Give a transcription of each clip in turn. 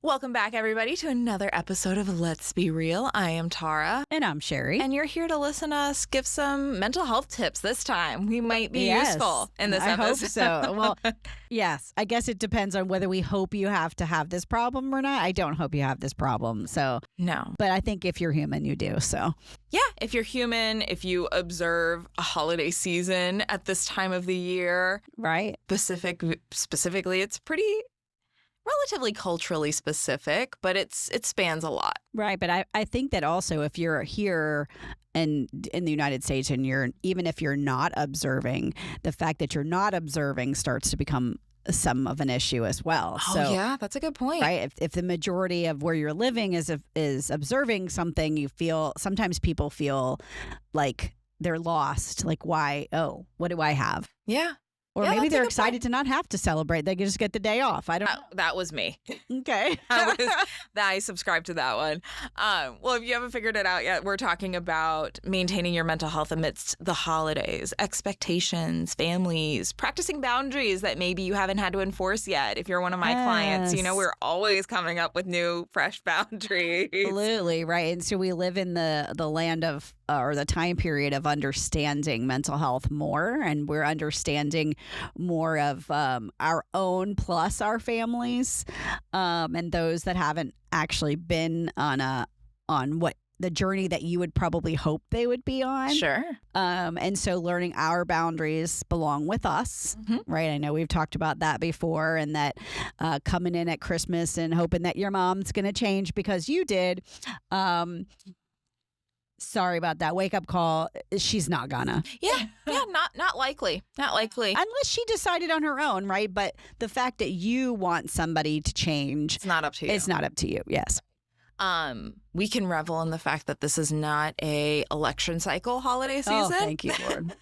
Welcome back, everybody, to another episode of Let's Be Real. I am Tara. And I'm Sheri. And you're here to listen to us give some mental health tips this time. We might be useful in this episode. I hope so. Well, yes. I guess it depends on whether we hope you have to have this problem or not. I don't hope you have this problem. So, no. But I think if you're human, you do. So, yeah, if you're human, if you observe a holiday season at this time of the year, right? Specifically, it's pretty relatively culturally specific, but it spans a lot. Right. But I think that also if you're here in the United States and even if you're not observing, the fact that you're not observing starts to become some of an issue as well. Oh, so, yeah, that's a good point. Right. If the majority of where you're living is observing something, sometimes people feel like they're lost. Like, why? Oh, what do I have? Yeah. Or yeah, maybe they're excited to not have to celebrate. They can just get the day off. I don't know. That was me. Okay. I subscribe to that one. Well, if you haven't figured it out yet, we're talking about maintaining your mental health amidst the holidays, expectations, families, practicing boundaries that maybe you haven't had to enforce yet. If you're one of my clients, we're always coming up with new, fresh boundaries. Absolutely. Right. And so we live in the land of, or the time period of understanding mental health more, and we're understanding more of our own plus our families, and those that haven't actually been on what the journey that you would probably hope they would be on. Sure. And so learning our boundaries belong with us, right? I know we've talked about that before, and that coming in at Christmas and hoping that your mom's going to change because you did. Sorry about that. Wake up call. She's not gonna. Yeah. Not likely. Not likely. Unless she decided on her own, right? But the fact that you want somebody to change, it's not up to you. It's not up to you. Yes. We can revel in the fact that this is not a election cycle holiday season. Oh, thank you, Lord.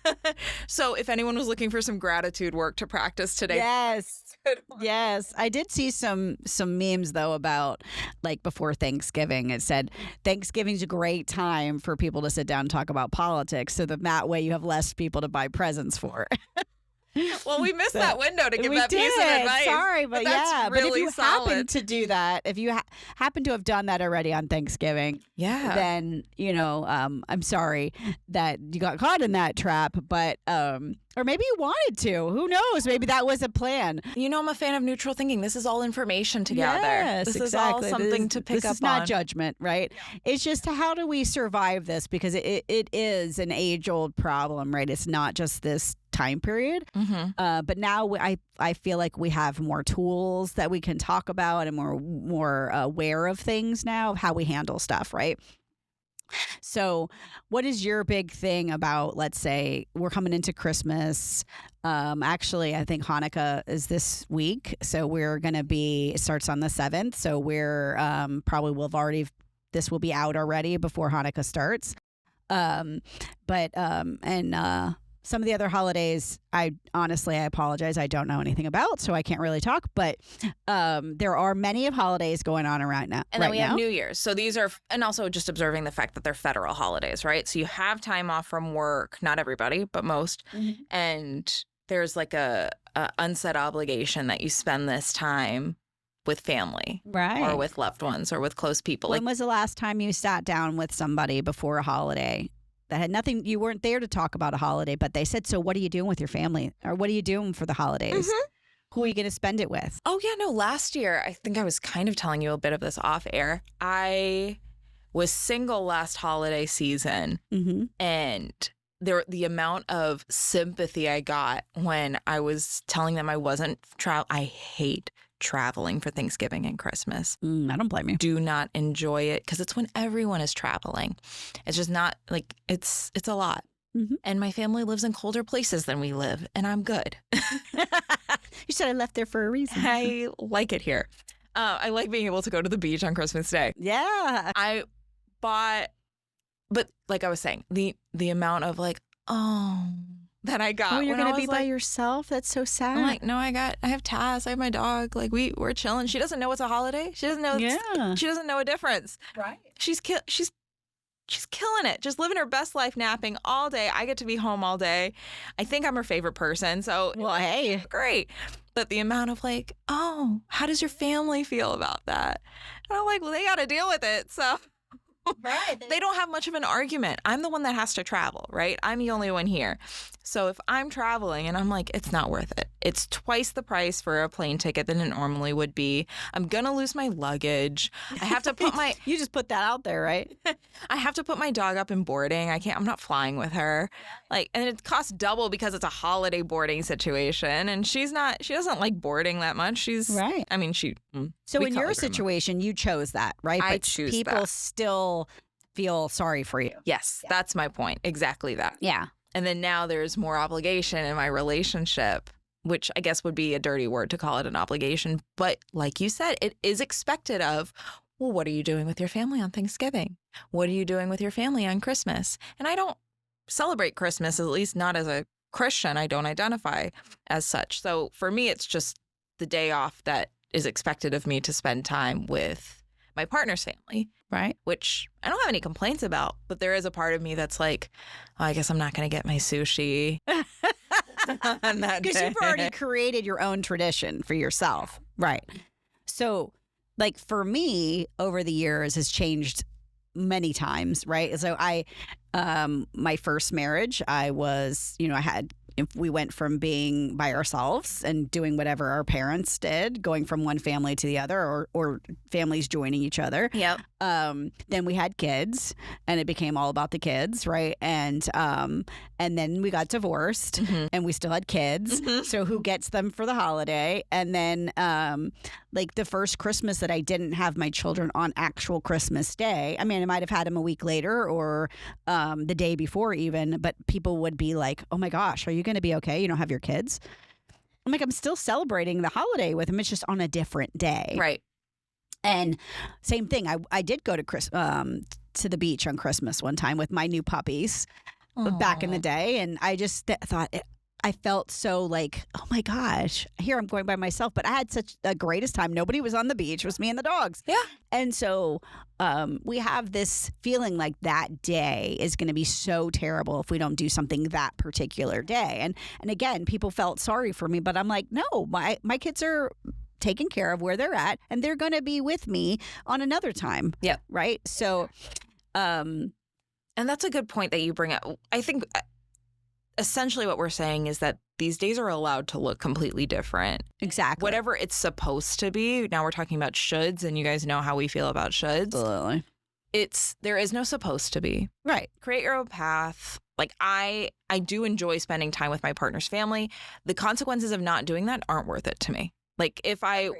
So if anyone was looking for some gratitude work to practice today. Yes. I did see some memes, though, about like before Thanksgiving. It said Thanksgiving's a great time for people to sit down and talk about politics, so that way you have less people to buy presents for. Well, we missed that window to give that piece of advice. Sorry, but yeah. Really but if you solid. happen to do that, if you happen to have done that already on Thanksgiving, then, I'm sorry that you got caught in that trap, but, or maybe you wanted to. Who knows? Maybe that was a plan. I'm a fan of neutral thinking. This is all information together. Yes, this exactly. is all something to pick up on. This is not judgment, right? Yeah. It's just how do we survive this? Because it is an age-old problem, right? It's not just this time period. But now I feel like we have more tools that we can talk about, and we're more aware of things now, of how we handle stuff, right? So what is your big thing about, let's say we're coming into Christmas? Actually, I think Hanukkah is this week. So we're going to it starts on the 7th. So we're this will be out already before Hanukkah starts. Some of the other holidays, I apologize. I don't know anything about, so I can't really talk. But there are many of holidays going on around now. And then we have New Year's. So these are, and also just observing the fact that they're federal holidays, right? So you have time off from work, not everybody, but most. And there's like a unsaid obligation that you spend this time with family, right, or with loved ones, or with close people. When was the last time you sat down with somebody before a holiday that had nothing? You weren't there to talk about a holiday, but they said, so what are you doing with your family? Or what are you doing for the holidays? Who are you going to spend it with? Oh, yeah, no. Last year, I think I was kind of telling you a bit of this off air. I was single last holiday season, and the amount of sympathy I got when I was telling them I wasn't I hate traveling for Thanksgiving and Christmas. I don't blame you. Do not enjoy it because it's when everyone is traveling. It's just not like it's a lot. And my family lives in colder places than we live, and I'm good. You said I left there for a reason. I like it here. I like being able to go to the beach on Christmas Day. Yeah. But like I was saying, the amount of like, that I got. Oh, you're going to be by like, yourself? That's so sad. I'm like, no, I have Taz, I have my dog. Like we're chilling. She doesn't know it's a holiday. She doesn't know. She doesn't know a difference. Right. She's killing it. Just living her best life, napping all day. I get to be home all day. I think I'm her favorite person. So, well, hey, great. that the amount of like, oh, how does your family feel about that? And I'm like, well, they got to deal with it. So Right. they don't have much of an argument. I'm the one that has to travel, right? I'm the only one here. So if I'm traveling and I'm like, it's not worth it. It's twice the price for a plane ticket than it normally would be. I'm going to lose my luggage. I have to put my... You just put that out there, right? I have to put my dog up in boarding. I'm not flying with her. Like, and it costs double because it's a holiday boarding situation. And she doesn't like boarding that much. Right. I mean, So in your situation, you chose that, right? I But choose people that. still feel sorry for you. Yes, that's my point. Exactly that. Yeah. And then now there's more obligation in my relationship, which I guess would be a dirty word to call it an obligation. But like you said, it is expected of, well, what are you doing with your family on Thanksgiving? What are you doing with your family on Christmas? And I don't celebrate Christmas, at least not as a Christian. I don't identify as such. So for me, it's just the day off that is expected of me to spend time with my partner's family. Right. Which I don't have any complaints about, but there is a part of me that's like, oh, I guess I'm not going to get my sushi on that Because day. you've already created your own tradition for yourself. Right. So, like for me, over the years has changed many times, right? So my first marriage, we went from being by ourselves and doing whatever our parents did, going from one family to the other or families joining each other. Yep. Then we had kids and it became all about the kids, right? And then we got divorced and we still had kids. So who gets them for the holiday? And then like the first Christmas that I didn't have my children on actual Christmas Day. I mean, I might have had them a week later or the day before even, but people would be like, oh my gosh, are you going to be okay? You don't have your kids? I'm like, I'm still celebrating the holiday with them. It's just on a different day. Right. And same thing. I did go to the beach on Christmas one time with my new puppies back in the day. And I just thought I felt so like, oh my gosh, here I'm going by myself. But I had such the greatest time. Nobody was on the beach. It was me and the dogs. Yeah. And so we have this feeling like that day is going to be so terrible if we don't do something that particular day. And again, people felt sorry for me, but I'm like, no, my kids are taken care of where they're at and they're going to be with me on another time. Yeah. Right. So, and that's a good point that you bring up. I think essentially what we're saying is that these days are allowed to look completely different. Exactly. Whatever it's supposed to be. Now we're talking about shoulds, and you guys know how we feel about shoulds. Absolutely. There is no supposed to be. Right. Create your own path. Like I do enjoy spending time with my partner's family. The consequences of not doing that aren't worth it to me. Like if I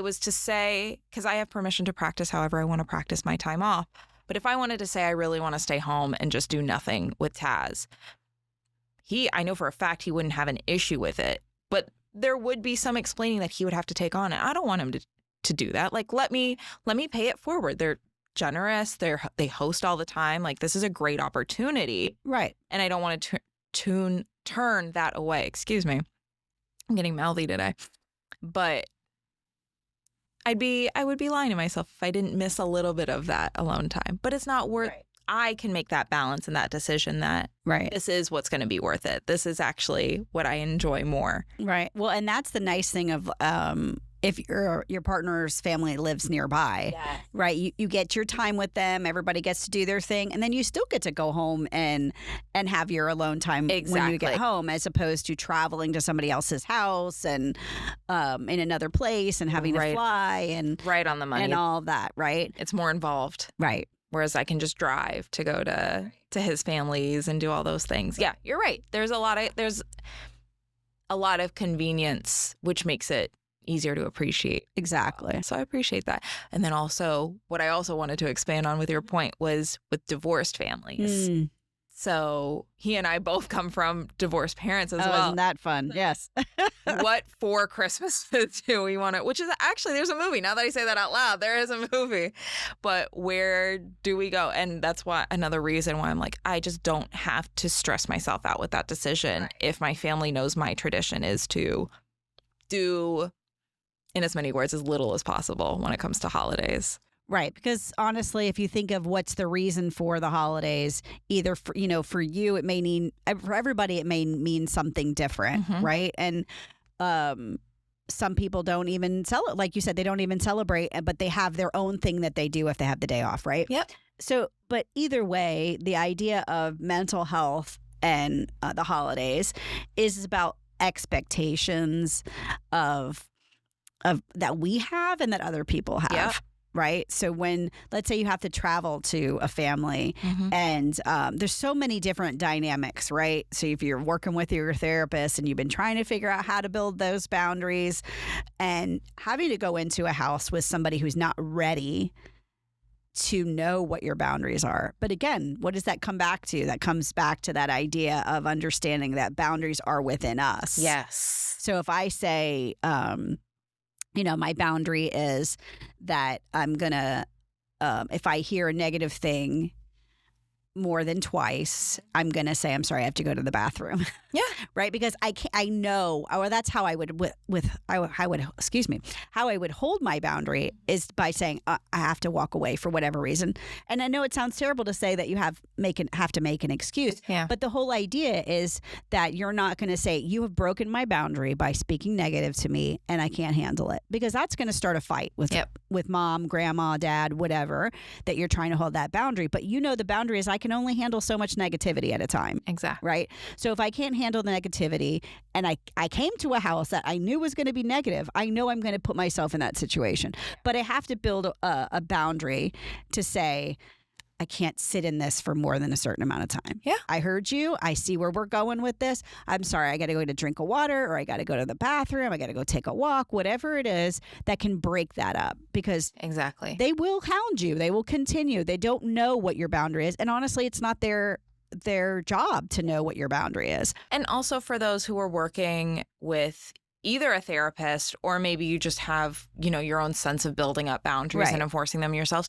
was to say, because I have permission to practice however I want to practice my time off, but if I wanted to say I really want to stay home and just do nothing with Taz, I know for a fact he wouldn't have an issue with it, but there would be some explaining that he would have to take on. And I don't want him to do that. Like, let me pay it forward. They're generous. They host all the time. Like, this is a great opportunity. Right. And I don't want to turn that away. Excuse me. I'm getting mouthy today. But I would be lying to myself if I didn't miss a little bit of that alone time. But it's not worth. Right. I can make that balance and that decision that this is what's going to be worth it. This is actually what I enjoy more. Right. Well, and that's the nice thing of if your partner's family lives nearby, right? You get your time with them. Everybody gets to do their thing, and then you still get to go home and have your alone time when you get home, as opposed to traveling to somebody else's house and in another place and having to fly and right on the money and all of that. Right. It's more involved. Right. Whereas I can just drive to go to his family's and do all those things. Yeah, you're right. There's a lot of convenience, which makes it easier to appreciate. Exactly. So I appreciate that. And then also, what I also wanted to expand on with your point was with divorced families. So he and I both come from divorced parents as well. Isn't that fun? Yes. What 4 Christmases do we want to, which is actually, there's a movie. Now that I say that out loud, there is a movie. But where do we go? And that's another reason why I'm like, I just don't have to stress myself out with that decision if my family knows my tradition is to do, in as many words, as little as possible when it comes to holidays. Right. Because honestly, if you think of what's the reason for the holidays, either for you, it may mean, for everybody, it may mean something different. Right. And some people don't even celebrate. Like you said, they don't even celebrate, but they have their own thing that they do if they have the day off, right? Yep. So, but either way, the idea of mental health and the holidays is about expectations of that we have and that other people have. Yep. Right. So when, let's say you have to travel to a family and there's so many different dynamics, right? So if you're working with your therapist and you've been trying to figure out how to build those boundaries and having to go into a house with somebody who's not ready to know what your boundaries are. But again, what does that come back to? That comes back to that idea of understanding that boundaries are within us. Yes. So if I say, my boundary is that I'm going to, if I hear a negative thing more than twice, I'm going to say, I'm sorry, I have to go to the bathroom. Yeah. Right. Because I know, or that's how I would, how I would hold my boundary is by saying, I have to walk away for whatever reason. And I know it sounds terrible to say that you have to make an excuse. Yeah. But the whole idea is that you're not going to say, you have broken my boundary by speaking negative to me and I can't handle it, because that's going to start a fight with mom, grandma, dad, whatever, that you're trying to hold that boundary. But the boundary is I can only handle so much negativity at a time. Exactly. Right. So if I can't handle the negativity and I came to a house that I knew was going to be negative, I know I'm going to put myself in that situation. But I have to build a boundary to say, I can't sit in this for more than a certain amount of time. Yeah. I heard you. I see where we're going with this. I'm sorry. I got to go get a drink of water, or I got to go to the bathroom. I got to go take a walk, whatever it is that can break that up, because exactly, they will hound you. They will continue. They don't know what your boundary is. And honestly, it's not their job to know what your boundary is. And also for those who are working with either a therapist or maybe you just have, your own sense of building up boundaries and enforcing them yourselves,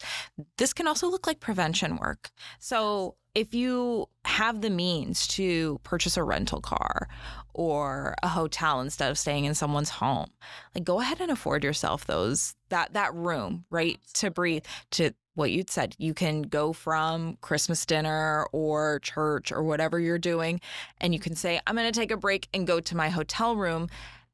this can also look like prevention work. So if you have the means to purchase a rental car or a hotel instead of staying in someone's home, like go ahead and afford yourself that room, right? To breathe, to what you'd said. You can go from Christmas dinner or church or whatever you're doing, and you can say, I'm going to take a break and go to my hotel room.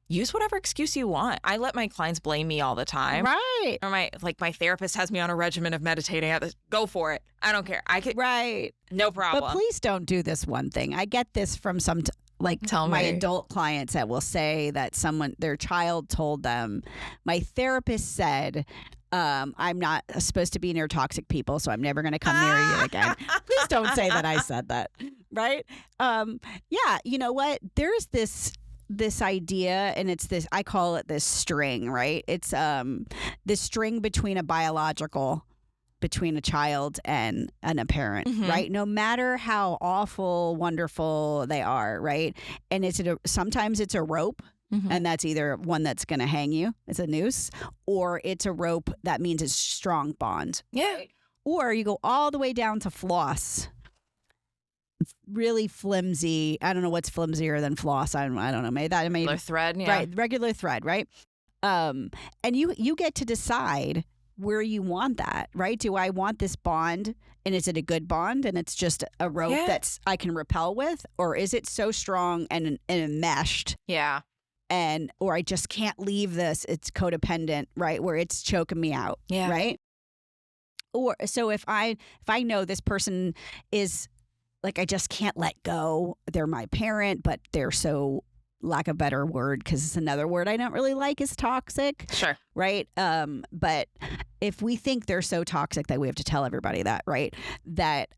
Use whatever excuse you want. I let my clients blame me all the time. Right. Or my therapist has me on a regimen of meditating. Go for it. I don't care. I could. Right. No problem. But please don't do this one thing. I get this from some my adult clients that will say that their child told them, my therapist said, I'm not supposed to be near toxic people, so I'm never going to come near you again. Please don't say that I said that. Right. Yeah. You know what? There's this idea, and it's this, I call it this string, right? It's this string between a child and a parent, right? No matter how awful, wonderful they are, right? And sometimes it's a rope, and that's either one that's going to hang you, it's a noose, or it's a rope that means it's strong bond. Yeah. Right? Or you go all the way down to floss. Really flimsy. I don't know what's flimsier than floss. I don't know. Regular thread. Yeah. Right. Regular thread. Right. And you get to decide where you want that. Right. Do I want this bond, and is it a good bond, and it's just a rope that's I can rappel with, or is it so strong and enmeshed? Yeah. Or I just can't leave this. It's codependent. Right. Where it's choking me out. Yeah. Right. Or so if I know this person is, like, I just can't let go. They're my parent, but they're so, lack of a better word, because it's another word I don't really like, is toxic. Sure. Right. But if we think they're so toxic that we have to tell everybody that, right, that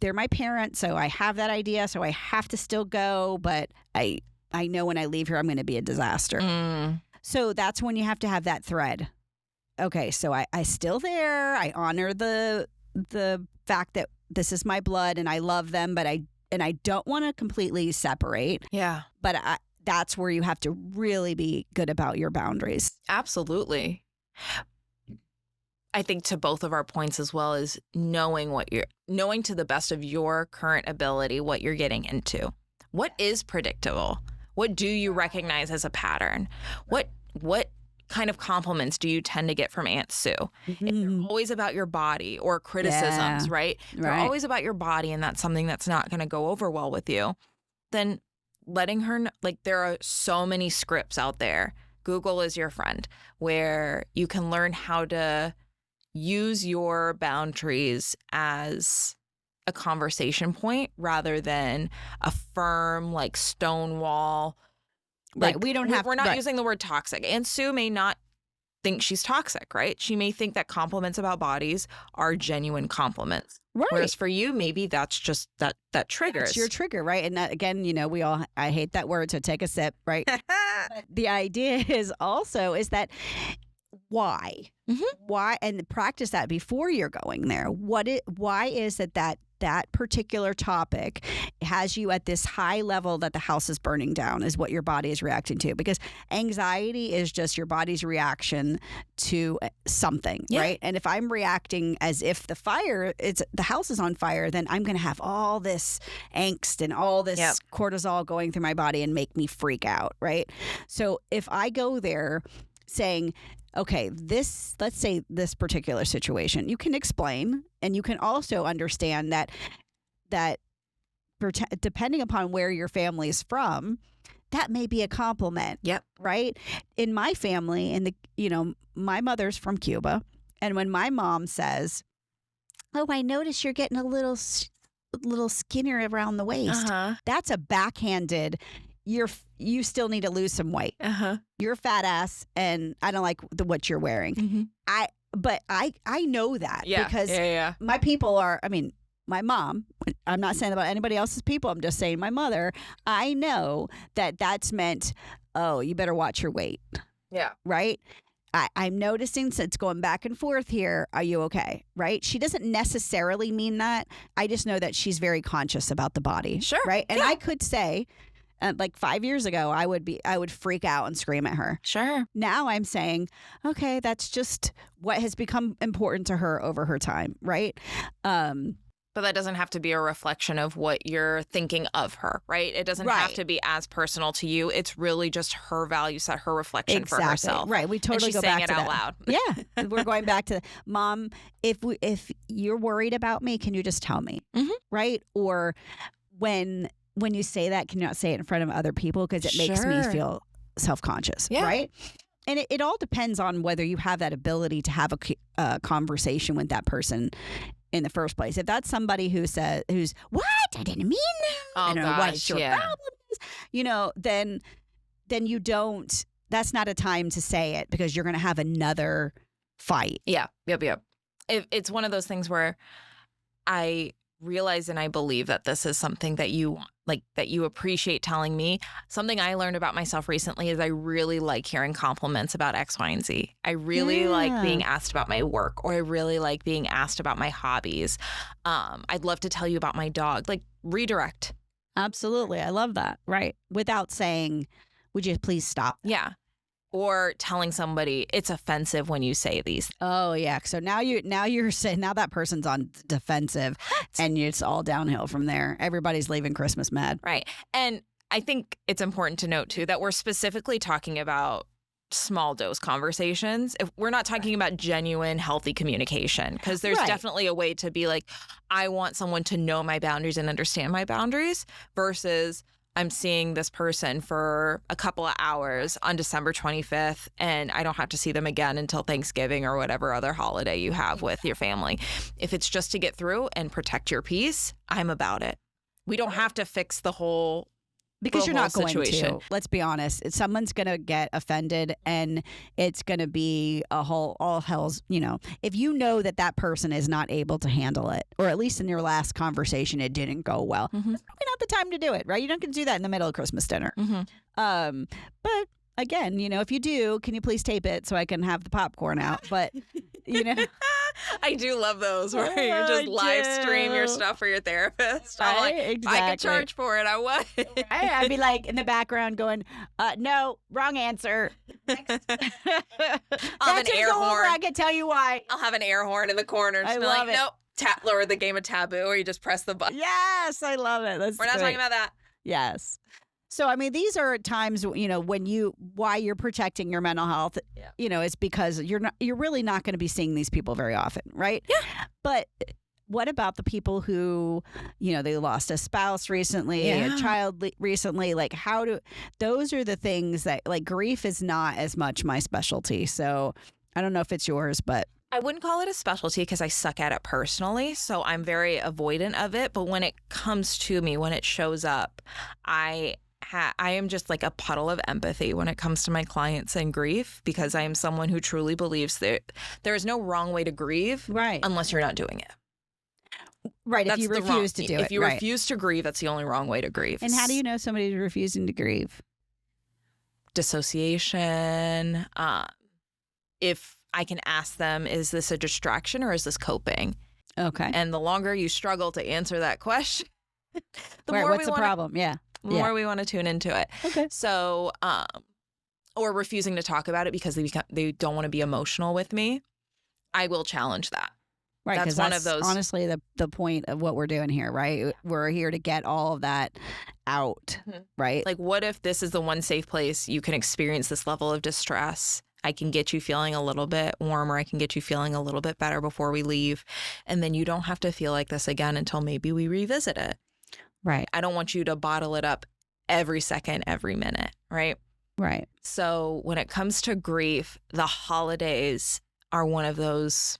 they're my parent, so I have that idea, so I have to still go, but I know when I leave here, I'm going to be a disaster. So that's when you have to have that thread. Okay. So I still there. I honor the fact that this is my blood and I love them, but I don't want to completely separate. Yeah. But that's where you have to really be good about your boundaries. Absolutely. I think to both of our points as well is knowing to the best of your current ability what you're getting into. What is predictable? What do you recognize as a pattern? What kind of compliments do you tend to get from Aunt Sue? If they're always about your body or criticisms, right? They're always about your body, and that's something that's not going to go over well with you. Then letting her know, there are so many scripts out there Google is your friend, where you can learn how to use your boundaries as a conversation point rather than a firm, like, stone wall. Right. We don't have. We're not right. using the word toxic. And Sue may not think she's toxic, right? She may think that compliments about bodies are genuine compliments. Right. Whereas for you, maybe that's just that triggers. It's your trigger, right? And that, again, I hate that word, so take a sip, right? The idea is that why? Mm-hmm. Why? And practice that before you're going there. Why is it that particular topic has you at this high level that the house is burning down is what your body is reacting to? Because anxiety is just your body's reaction to something, right? And if I'm reacting as if the house is on fire, then I'm going to have all this angst and all this cortisol going through my body and make me freak out, right? So if I go there saying, okay, let's say this particular situation, you can explain, and you can also understand that depending upon where your family is from, that may be a compliment. Yep. Right? In my family, my mother's from Cuba, and when my mom says, "Oh, I notice you're getting a little skinnier around the waist," that's a backhanded. You still need to lose some weight. You're a fat ass, and I don't like what you're wearing. Mm-hmm. I know that because my people are. I mean, my mom. I'm not saying about anybody else's people. I'm just saying my mother. I know that's meant. Oh, you better watch your weight. Yeah. Right. I'm noticing since going back and forth here. Are you okay? Right. She doesn't necessarily mean that. I just know that she's very conscious about the body. Sure. Right. And I could say. Like 5 years ago, I would freak out and scream at her. Sure. Now I'm saying, okay, that's just what has become important to her over her time, right? But that doesn't have to be a reflection of what you're thinking of her, right? It doesn't have to be as personal to you. It's really just her value set, her reflection for herself. Right. We totally go back to that. And she's saying it out loud. Yeah. We're going back to, Mom, if you're worried about me, can you just tell me? Mm-hmm. Right? Or when you say that, can you not say it in front of other people? Because it makes me feel self-conscious, right? And it all depends on whether you have that ability to have a conversation with that person in the first place. If that's somebody who's what? I didn't mean that. I don't know what your problem is. Then you don't. That's not a time to say it because you're going to have another fight. Yeah. Yep. It's one of those things where I realize and I believe that this is something that you appreciate telling me. Something I learned about myself recently is I really like hearing compliments about X, Y, and Z. I really like being asked about my work, or I really like being asked about my hobbies. I'd love to tell you about my dog. Like, redirect. Absolutely. I love that. Right. Without saying, would you please stop? Yeah. Or telling somebody it's offensive when you say these. Oh yeah. So now you're saying that person's on defensive, and it's all downhill from there. Everybody's leaving Christmas mad. Right. And I think it's important to note too that we're specifically talking about small dose conversations. If we're not talking about genuine, healthy communication, because there's definitely a way to be like, I want someone to know my boundaries and understand my boundaries versus I'm seeing this person for a couple of hours on December 25th, and I don't have to see them again until Thanksgiving or whatever other holiday you have with your family. If it's just to get through and protect your peace, I'm about it. We don't have to fix the whole because you're not going situation. to. Let's be honest. Someone's going to get offended, and it's going to be all hell's, if you know that person is not able to handle it, or at least in your last conversation, it didn't go well. It's probably not the time to do it, right? You don't get to do that in the middle of Christmas dinner. But again, if you do, can you please tape it so I can have the popcorn out? But, I do love those where you just live stream your stuff for your therapist. I'm like, exactly. I could charge for it. I would. I'd be like in the background going, no, wrong answer. Next. I'll have an air horn. I can tell you why. I'll have an air horn in the corner. I love it. Nope. Lower the game of taboo, or you just press the button. Yes, I love it. We're not talking about that. Yes. So, I mean, these are times, why you're protecting your mental health, is because you're really not going to be seeing these people very often, right? Yeah. But what about the people who, they lost a spouse recently, a child recently? Like, those are the things that, like, grief is not as much my specialty. So I don't know if it's yours, but. I wouldn't call it a specialty because I suck at it personally. So I'm very avoidant of it. But when it comes to me, when it shows up, I am just like a puddle of empathy when it comes to my clients and grief, because I am someone who truly believes that there is no wrong way to grieve, right, unless you're not doing it. Right. If you refuse to do it. If you refuse to grieve, that's the only wrong way to grieve. And how do you know somebody's refusing to grieve? Dissociation. If I can ask them, is this a distraction or is this coping? Okay. And the longer you struggle to answer that question, what's the problem? Yeah. The more we want to tune into it. Okay. So, or refusing to talk about it because they don't want to be emotional with me, I will challenge that. Right, that's one of those. Honestly, the point of what we're doing here, right? We're here to get all of that out, right? Like, what if this is the one safe place you can experience this level of distress? I can get you feeling a little bit warmer. I can get you feeling a little bit better before we leave. And then you don't have to feel like this again until maybe we revisit it. Right. I don't want you to bottle it up every second, every minute, right? Right. So when it comes to grief, the holidays are one of those,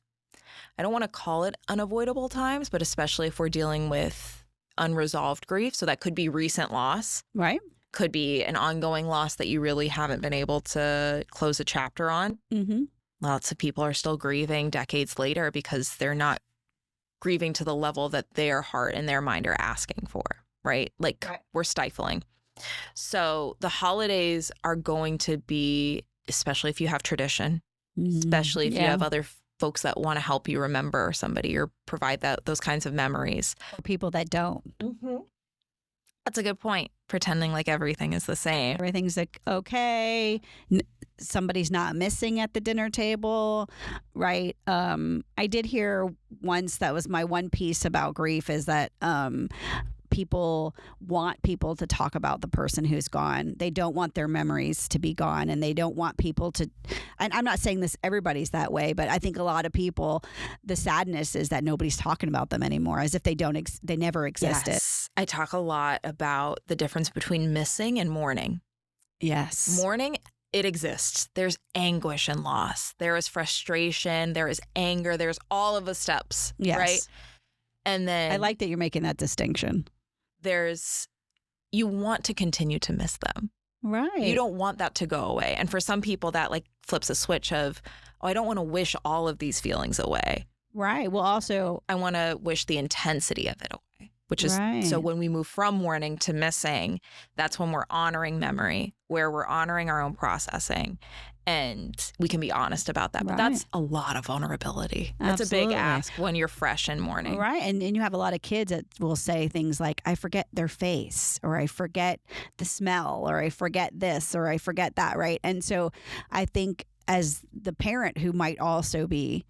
I don't want to call it unavoidable times, but especially if we're dealing with unresolved grief. So that could be recent loss. Right. Could be an ongoing loss that you really haven't been able to close a chapter on. Mm-hmm. Lots of people are still grieving decades later because they're not grieving to the level that their heart and their mind are asking for, right? Like, we're stifling. So the holidays are going to be, especially if you have tradition, especially if you have other folks that want to help you remember somebody or provide those kinds of memories. For people that don't. Mm-hmm. That's a good point. Pretending like everything is the same. Everything's like, okay, somebody's not missing at the dinner table, right? I did hear once, that was my one piece about grief, is that people want people to talk about the person who's gone. They don't want their memories to be gone, and they don't want people to, and I'm not saying this, everybody's that way, but I think a lot of people, the sadness is that nobody's talking about them anymore, as if they never existed. Yes. I talk a lot about the difference between missing and mourning. Yes. Mourning, it exists. There's anguish and loss. There is frustration. There is anger. There's all of the steps, right? And then I like that you're making that distinction. You want to continue to miss them. Right. You don't want that to go away. And for some people that like flips a switch of, I don't want to wish all of these feelings away. Right. Well, also, I want to wish the intensity of it away, which is, so when we move from mourning to missing, that's when we're honoring memory, where we're honoring our own processing. And we can be honest about that. But that's a lot of vulnerability. That's a big ask when you're fresh in mourning. Right. And you have a lot of kids that will say things like, I forget their face, or I forget the smell, or I forget this, or I forget that. Right. And so I think as the parent who might also be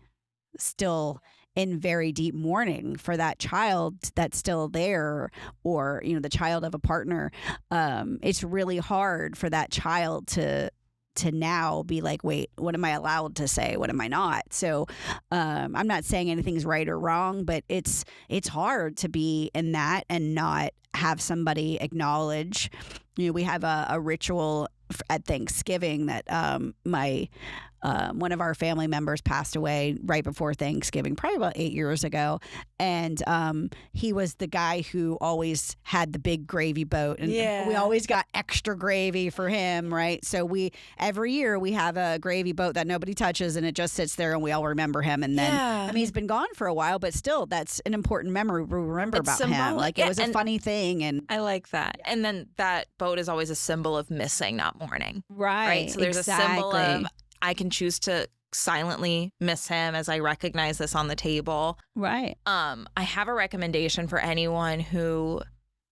still in very deep mourning for that child that's still there, or, the child of a partner, it's really hard for that child to now be like, wait, what am I allowed to say? What am I not? So I'm not saying anything's right or wrong, but it's hard to be in that and not have somebody acknowledge. We have a ritual at Thanksgiving that one of our family members passed away right before Thanksgiving, probably about 8 years ago. And he was the guy who always had the big gravy boat. And we always got extra gravy for him, right? So every year we have a gravy boat that nobody touches, and it just sits there, and we all remember him. And then, I mean, he's been gone for a while, but still, that's an important memory we remember about him. Like, it was a funny thing. And I like that. And then that boat is always a symbol of missing, not mourning. Right. So there's a symbol of, I can choose to silently miss him as I recognize this on the table. Right. I have a recommendation for anyone who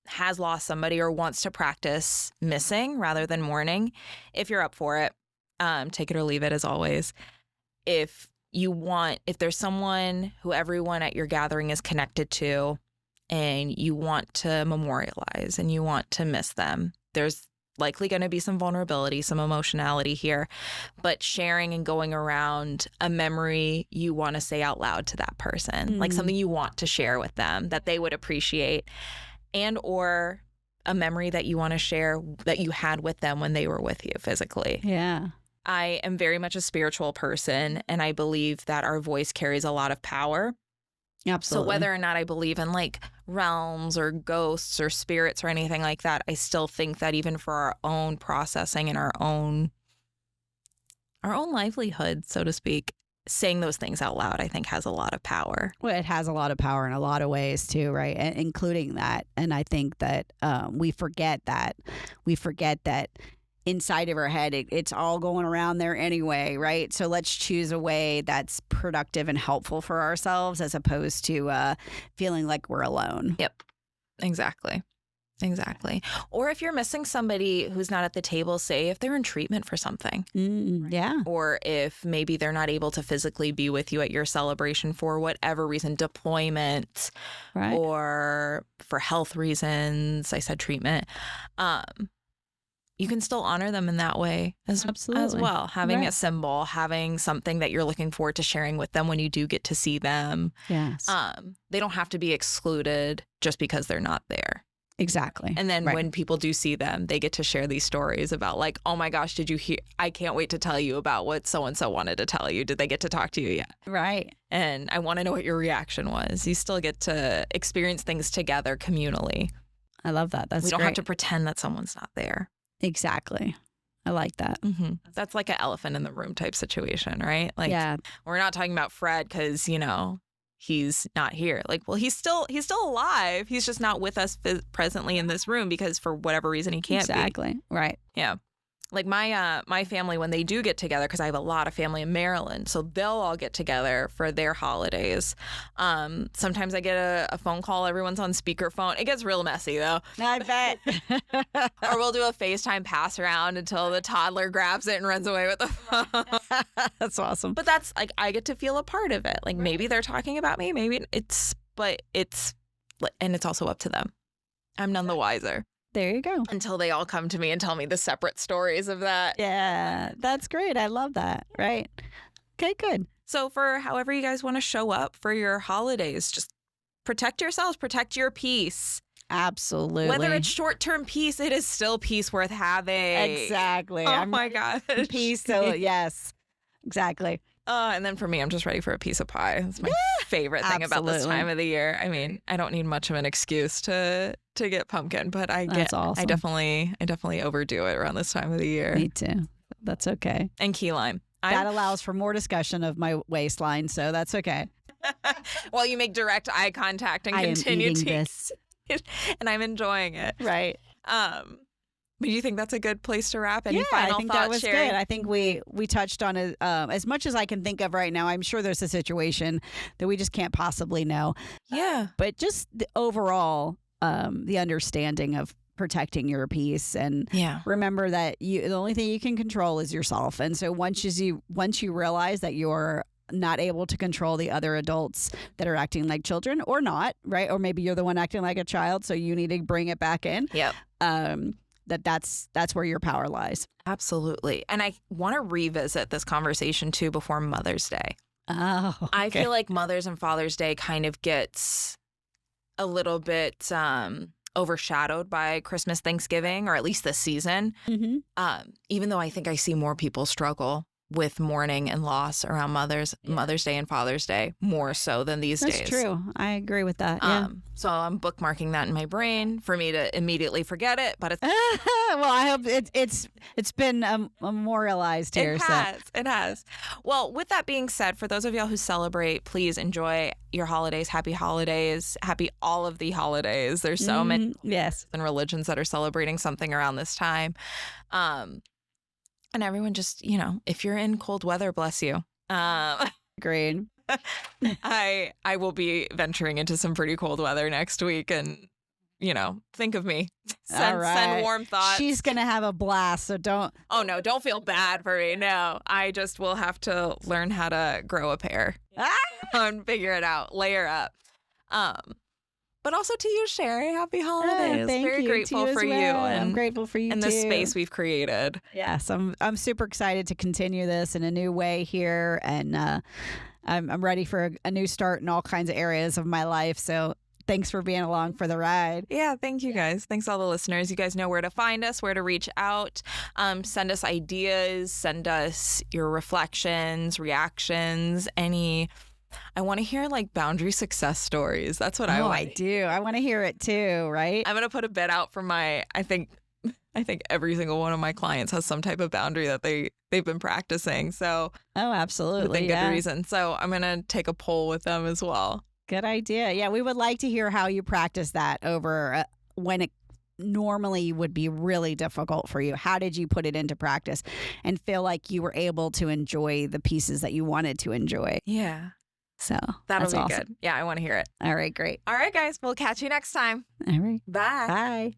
has lost somebody or wants to practice missing rather than mourning. If you're up for it, take it or leave it, as always. If there's someone who everyone at your gathering is connected to, and you want to memorialize and you want to miss them, there's likely going to be some vulnerability, some emotionality here, but sharing and going around a memory you want to say out loud to that person, like something you want to share with them that they would appreciate, and or a memory that you want to share that you had with them when they were with you physically. Yeah. I am very much a spiritual person, and I believe that our voice carries a lot of power. Absolutely. So whether or not I believe in like realms or ghosts or spirits or anything like that, I still think that even for our own processing and our own livelihood, so to speak, saying those things out loud, I think has a lot of power. Well, it has a lot of power in a lot of ways too, right? And including that. And I think that we forget that. Inside of our head, it's all going around there anyway, right? So let's choose a way that's productive and helpful for ourselves as opposed to feeling like we're alone. Yep, exactly. Or if you're missing somebody who's not at the table, say if they're in treatment for something. Yeah. Or if maybe they're not able to physically be with you at your celebration for whatever reason, deployment, right, or for health reasons, I said treatment. You can still honor them in that way as well. Having a symbol, having something that you're looking forward to sharing with them when you do get to see them. Yes. They don't have to be excluded just because they're not there. Exactly. And then when people do see them, they get to share these stories about like, oh my gosh, did you hear? I can't wait to tell you about what so-and-so wanted to tell you. Did they get to talk to you yet? Right. And I want to know what your reaction was. You still get to experience things together communally. I love that. We don't have to pretend that someone's not there. Exactly. I like that. Mm-hmm. That's like an elephant in the room type situation, right? Like, we're not talking about Fred because, he's not here. Like, well, he's still alive. He's just not with us presently in this room because for whatever reason he can't be. Exactly. Right. Yeah. Like my family, when they do get together, because I have a lot of family in Maryland, so they'll all get together for their holidays. Sometimes I get a phone call. Everyone's on speakerphone. It gets real messy, though. I bet. Or we'll do a FaceTime pass around until the toddler grabs it and runs away with the phone. That's awesome. But that's like, I get to feel a part of it. Like maybe they're talking about me, maybe it's also up to them. I'm none the wiser. There you go. Until they all come to me and tell me the separate stories of that. Yeah, that's great. I love that. Right. Okay, good. So for however you guys want to show up for your holidays, just protect yourselves, protect your peace. Absolutely. Whether it's short-term peace, it is still peace worth having. Exactly. Oh my gosh. Peace. So yes, exactly. And then for me, I'm just ready for a piece of pie. It's my favorite thing about this time of the year. I mean, I don't need much of an excuse to get pumpkin, but That's awesome. I definitely overdo it around this time of the year. Me too. That's okay. And key lime. That allows for more discussion of my waistline, so that's okay. While you make direct eye contact and continue to this. And I'm enjoying it. Right. But do you think that's a good place to wrap? Any I final think thoughts, that was Sheri? good. I think we touched on it as much as I can think of right now. I'm sure there's a situation that we just can't possibly know. Yeah. But just the overall, the understanding of protecting your peace, and remember that the only thing you can control is yourself. And so once you realize that you're not able to control the other adults that are acting like children or not, right? Or maybe you're the one acting like a child, so you need to bring it back in. Yep. That's where your power lies. Absolutely. And I want to revisit this conversation too before Mother's Day. Oh, okay. I feel like Mother's and Father's Day kind of gets a little bit overshadowed by Christmas, Thanksgiving, or at least this season. Mm-hmm. Even though I think I see more people struggle with mourning and loss around Mother's Day and Father's Day more so than these days. That's true. I agree with that. So I'm bookmarking that in my brain for me to immediately forget it. But it's well, I hope it's been memorialized here. It has. Well, with that being said, for those of y'all who celebrate, please enjoy your holidays. Happy holidays. Happy all of the holidays. There's so many and religions that are celebrating something around this time. And everyone just, if you're in cold weather, bless you. Agreed. I will be venturing into some pretty cold weather next week, and, think of me. Send warm thoughts. She's going to have a blast, so don't. Oh, no, don't feel bad for me. No, I just will have to learn how to grow a pair and figure it out, layer up. but also to you, Sheri. Happy holidays. Thank Very you. grateful for well. you. I'm grateful for you and too. the space we've created. Yes, I'm super excited to continue this in a new way here, and I'm ready for a new start in all kinds of areas of my life. So thanks for being along for the ride. Yeah, thank you guys. Thanks all the listeners. You guys know where to find us, where to reach out. Send us ideas, send us your reflections, reactions, I want to hear like boundary success stories. That's what I want. I do. I want to hear it too, right? I'm going to put a bid out for I think every single one of my clients has some type of boundary that they've been practicing. So absolutely. within good reason. So I'm going to take a poll with them as well. Good idea. Yeah, we would like to hear how you practice that over when it normally would be really difficult for you. How did you put it into practice and feel like you were able to enjoy the pieces that you wanted to enjoy? Yeah. So that'll be awesome. good. Yeah, I want to hear it. All right, great. All right, guys. We'll catch you next time. All right. Bye. Bye.